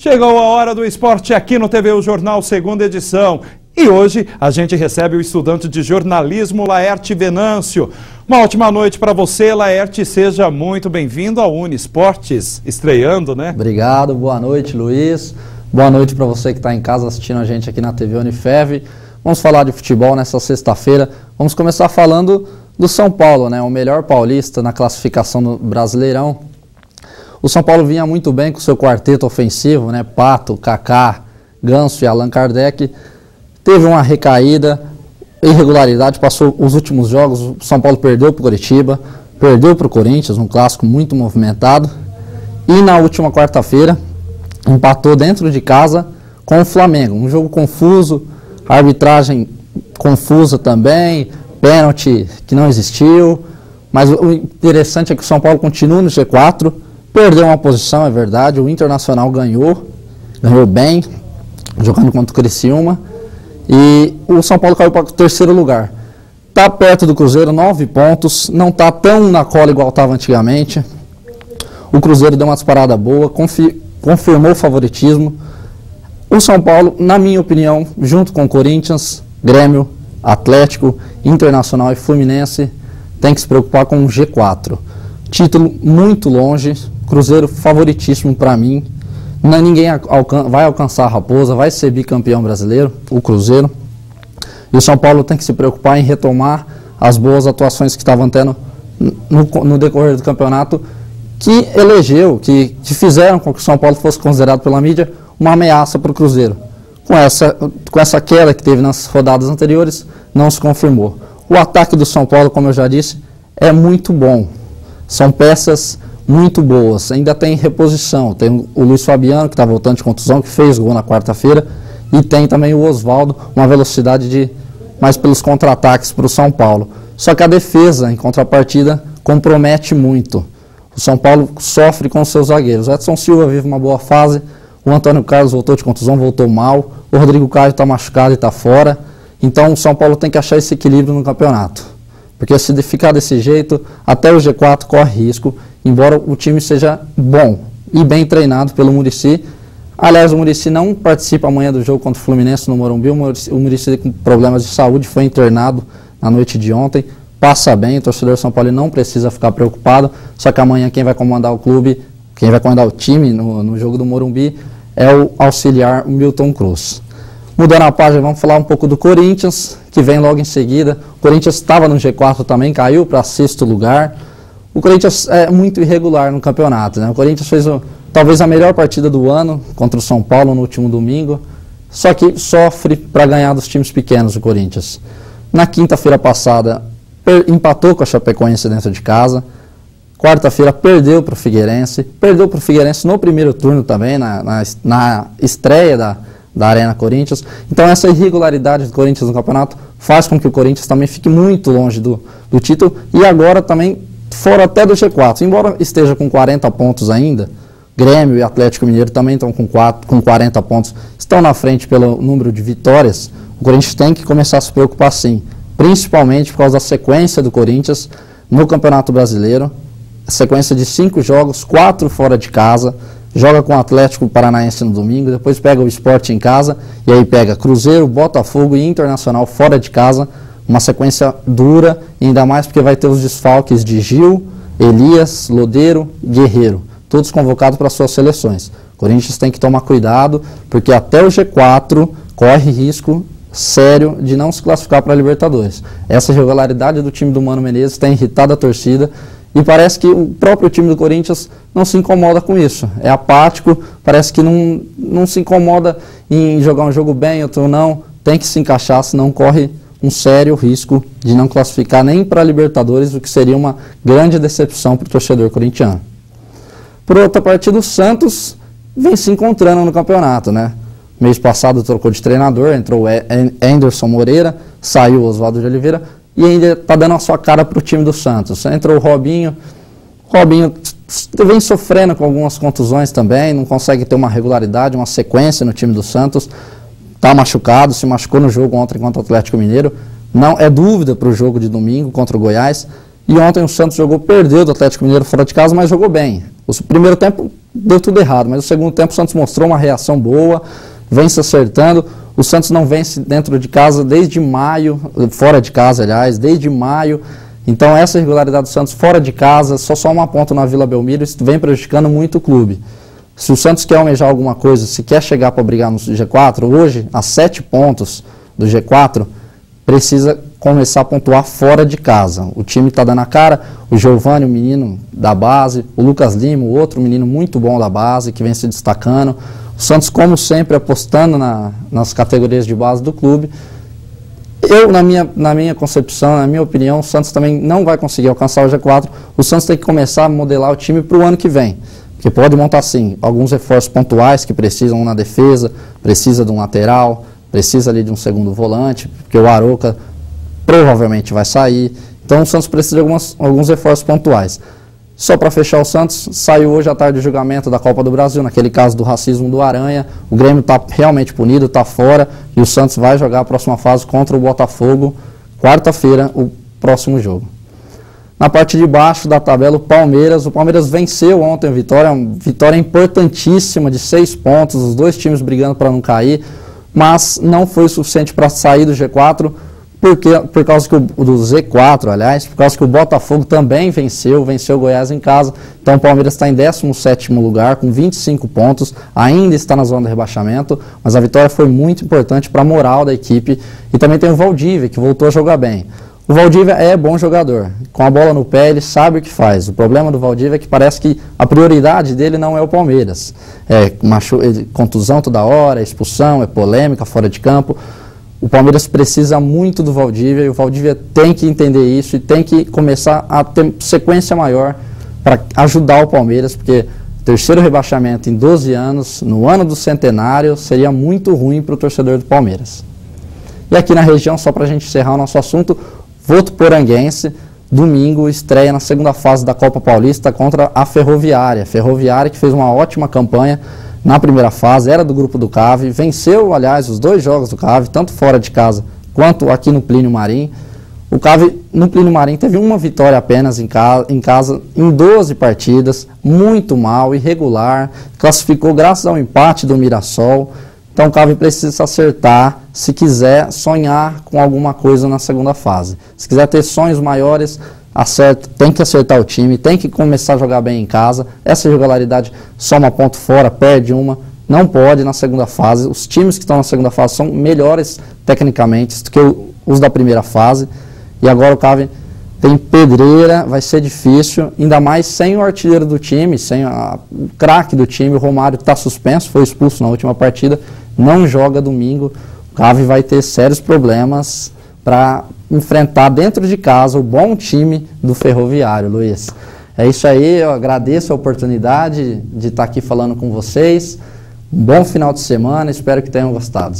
Chegou a hora do esporte aqui no TV O Jornal, segunda edição. E hoje a gente recebe o estudante de jornalismo Laerte Venâncio. Uma ótima noite para você, Laerte. Seja muito bem-vindo ao Uniesportes, estreando, né? Obrigado, boa noite, Luiz. Boa noite para você que está em casa assistindo a gente aqui na TV Unifev. Vamos falar de futebol nessa sexta-feira. Vamos começar falando do São Paulo, né? O melhor paulista na classificação do Brasileirão. O São Paulo vinha muito bem com seu quarteto ofensivo, né? Pato, Kaká, Ganso e Allan Kardec. Teve uma recaída, irregularidade, passou os últimos jogos. O São Paulo perdeu para o Coritiba, perdeu para o Corinthians, um clássico muito movimentado. E na última quarta-feira, empatou dentro de casa com o Flamengo. Um jogo confuso, arbitragem confusa também, pênalti que não existiu. Mas o interessante é que o São Paulo continua no G4, perdeu uma posição, é verdade. O Internacional ganhou bem, jogando contra o Criciúma. E o São Paulo caiu para o terceiro lugar. Está perto do Cruzeiro, 9 pontos, não está tão na cola igual estava antigamente. O Cruzeiro deu uma disparada boa, confirmou o favoritismo. O São Paulo, na minha opinião, junto com o Corinthians, Grêmio, Atlético, Internacional e Fluminense, tem que se preocupar com o G4. Título muito longe, Cruzeiro favoritíssimo para mim. Ninguém vai alcançar a Raposa, vai ser bicampeão brasileiro, o Cruzeiro. E o São Paulo tem que se preocupar em retomar as boas atuações que estavam tendo no decorrer do campeonato, que elegeu, que fizeram com que o São Paulo fosse considerado pela mídia uma ameaça para o Cruzeiro. Com essa queda que teve nas rodadas anteriores, não se confirmou. O ataque do São Paulo, como eu já disse, é muito bom. São peças muito boas. Ainda tem reposição. Tem o Luiz Fabiano, que está voltando de contusão, que fez gol na quarta-feira. E tem também o Osvaldo, uma velocidade mais pelos contra-ataques para o São Paulo. Só que a defesa, em contrapartida, compromete muito. O São Paulo sofre com os seus zagueiros. O Edson Silva vive uma boa fase. O Antônio Carlos voltou de contusão, voltou mal. O Rodrigo Caio está machucado e está fora. Então o São Paulo tem que achar esse equilíbrio no campeonato. Porque se ficar desse jeito, até o G4 corre risco, embora o time seja bom e bem treinado pelo Muricy. Aliás, o Muricy não participa amanhã do jogo contra o Fluminense no Morumbi. O Muricy com problemas de saúde foi internado na noite de ontem. Passa bem, o torcedor São Paulo não precisa ficar preocupado. Só que amanhã quem vai comandar o clube, quem vai comandar o time no jogo do Morumbi é o auxiliar Milton Cruz. Mudando a página, vamos falar um pouco do Corinthians, que vem logo em seguida. O Corinthians estava no G4 também, caiu para 6º lugar. O Corinthians é muito irregular no campeonato, né? O Corinthians fez talvez a melhor partida do ano contra o São Paulo no último domingo, só que sofre para ganhar dos times pequenos o Corinthians. Na quinta-feira passada, empatou com a Chapecoense dentro de casa. Quarta-feira perdeu para o Figueirense no primeiro turno também, na estreia da Arena Corinthians. Então essa irregularidade do Corinthians no campeonato faz com que o Corinthians também fique muito longe do título e agora também fora até do G4. Embora esteja com 40 pontos ainda, Grêmio e Atlético Mineiro também estão com 40 pontos, estão na frente pelo número de vitórias. O Corinthians tem que começar a se preocupar sim, principalmente por causa da sequência do Corinthians no Campeonato Brasileiro. Sequência de 5 jogos, 4 fora de casa. Joga com o Atlético Paranaense no domingo, depois pega o Sport em casa, e aí pega Cruzeiro, Botafogo e Internacional fora de casa. Uma sequência dura, ainda mais porque vai ter os desfalques de Gil, Elias, Lodeiro, Guerreiro, todos convocados para suas seleções. O Corinthians tem que tomar cuidado, porque até o G4 corre risco sério de não se classificar para a Libertadores. Essa irregularidade do time do Mano Menezes tem irritado a torcida, e parece que o próprio time do Corinthians não se incomoda com isso. É apático, parece que não se incomoda em jogar um jogo bem, outro não. Tem que se encaixar, senão corre um sério risco de não classificar nem para a Libertadores, o que seria uma grande decepção para o torcedor corintiano. Por outra parte, o Santos vem se encontrando no campeonato, né? Mês passado trocou de treinador, entrou o Anderson Moreira, saiu o Osvaldo de Oliveira, e ainda está dando a sua cara para o time do Santos. Entrou o Robinho vem sofrendo com algumas contusões também, não consegue ter uma regularidade, uma sequência no time do Santos. Está machucado, se machucou no jogo ontem contra o Atlético Mineiro. Não é dúvida para o jogo de domingo contra o Goiás. E ontem o Santos perdeu do Atlético Mineiro fora de casa, mas jogou bem. O primeiro tempo deu tudo errado, mas no segundo tempo o Santos mostrou uma reação boa, vem se acertando. O Santos não vence dentro de casa desde maio, fora de casa, aliás, desde maio. Então essa irregularidade do Santos fora de casa, só uma ponta na Vila Belmiro, isso vem prejudicando muito o clube. Se o Santos quer almejar alguma coisa, se quer chegar para brigar no G4, hoje, a 7 pontos do G4, precisa começar a pontuar fora de casa. O time está dando a cara, o Giovani, o menino da base, o Lucas Lima, o outro menino muito bom da base, que vem se destacando. O Santos, como sempre, apostando nas categorias de base do clube. Eu, na minha concepção, na minha opinião, o Santos também não vai conseguir alcançar o G4. O Santos tem que começar a modelar o time para o ano que vem. Porque pode montar, sim, alguns reforços pontuais que precisam na defesa, precisa de um lateral, precisa ali de um segundo volante, porque o Arouca provavelmente vai sair. Então o Santos precisa de alguns reforços pontuais. Só para fechar o Santos, saiu hoje à tarde o julgamento da Copa do Brasil, naquele caso do racismo do Aranha. O Grêmio está realmente punido, está fora, e o Santos vai jogar a próxima fase contra o Botafogo, quarta-feira, o próximo jogo. Na parte de baixo da tabela, o Palmeiras venceu ontem a vitória importantíssima de 6 pontos, os dois times brigando para não cair, mas não foi o suficiente para sair do G4, por causa do Z4, aliás, por causa que o Botafogo também venceu o Goiás em casa. Então o Palmeiras está em 17º lugar, com 25 pontos, ainda está na zona de rebaixamento, mas a vitória foi muito importante para a moral da equipe. E também tem o Valdívia, que voltou a jogar bem. O Valdívia é bom jogador, com a bola no pé ele sabe o que faz. O problema do Valdívia é que parece que a prioridade dele não é o Palmeiras. É contusão toda hora, expulsão, é polêmica fora de campo. O Palmeiras precisa muito do Valdívia e o Valdívia tem que entender isso e tem que começar a ter sequência maior para ajudar o Palmeiras, porque terceiro rebaixamento em 12 anos, no ano do centenário, seria muito ruim para o torcedor do Palmeiras. E aqui na região, só para a gente encerrar o nosso assunto, Votuporanguense, domingo, estreia na segunda fase da Copa Paulista contra a Ferroviária. A Ferroviária que fez uma ótima campanha na primeira fase, era do grupo do CAV, venceu, aliás, os 2 jogos do CAV, tanto fora de casa quanto aqui no Plínio Marim. O CAV, no Plínio Marim, teve uma vitória apenas em casa em 12 partidas, muito mal, irregular, classificou graças ao empate do Mirassol. Então o CAV precisa acertar se quiser sonhar com alguma coisa na segunda fase. Se quiser ter sonhos maiores, tem que acertar o time, tem que começar a jogar bem em casa. Essa irregularidade, soma ponto fora, perde uma, não pode na segunda fase. Os times que estão na segunda fase são melhores tecnicamente do que os da primeira fase. E agora o CAV tem pedreira, vai ser difícil, ainda mais sem o artilheiro do time, sem o craque do time. O Romário está suspenso, foi expulso na última partida, não joga domingo. O CAV vai ter sérios problemas para enfrentar dentro de casa o bom time do Ferroviário, Luiz. É isso aí, eu agradeço a oportunidade de estar aqui falando com vocês. Um bom final de semana, espero que tenham gostado.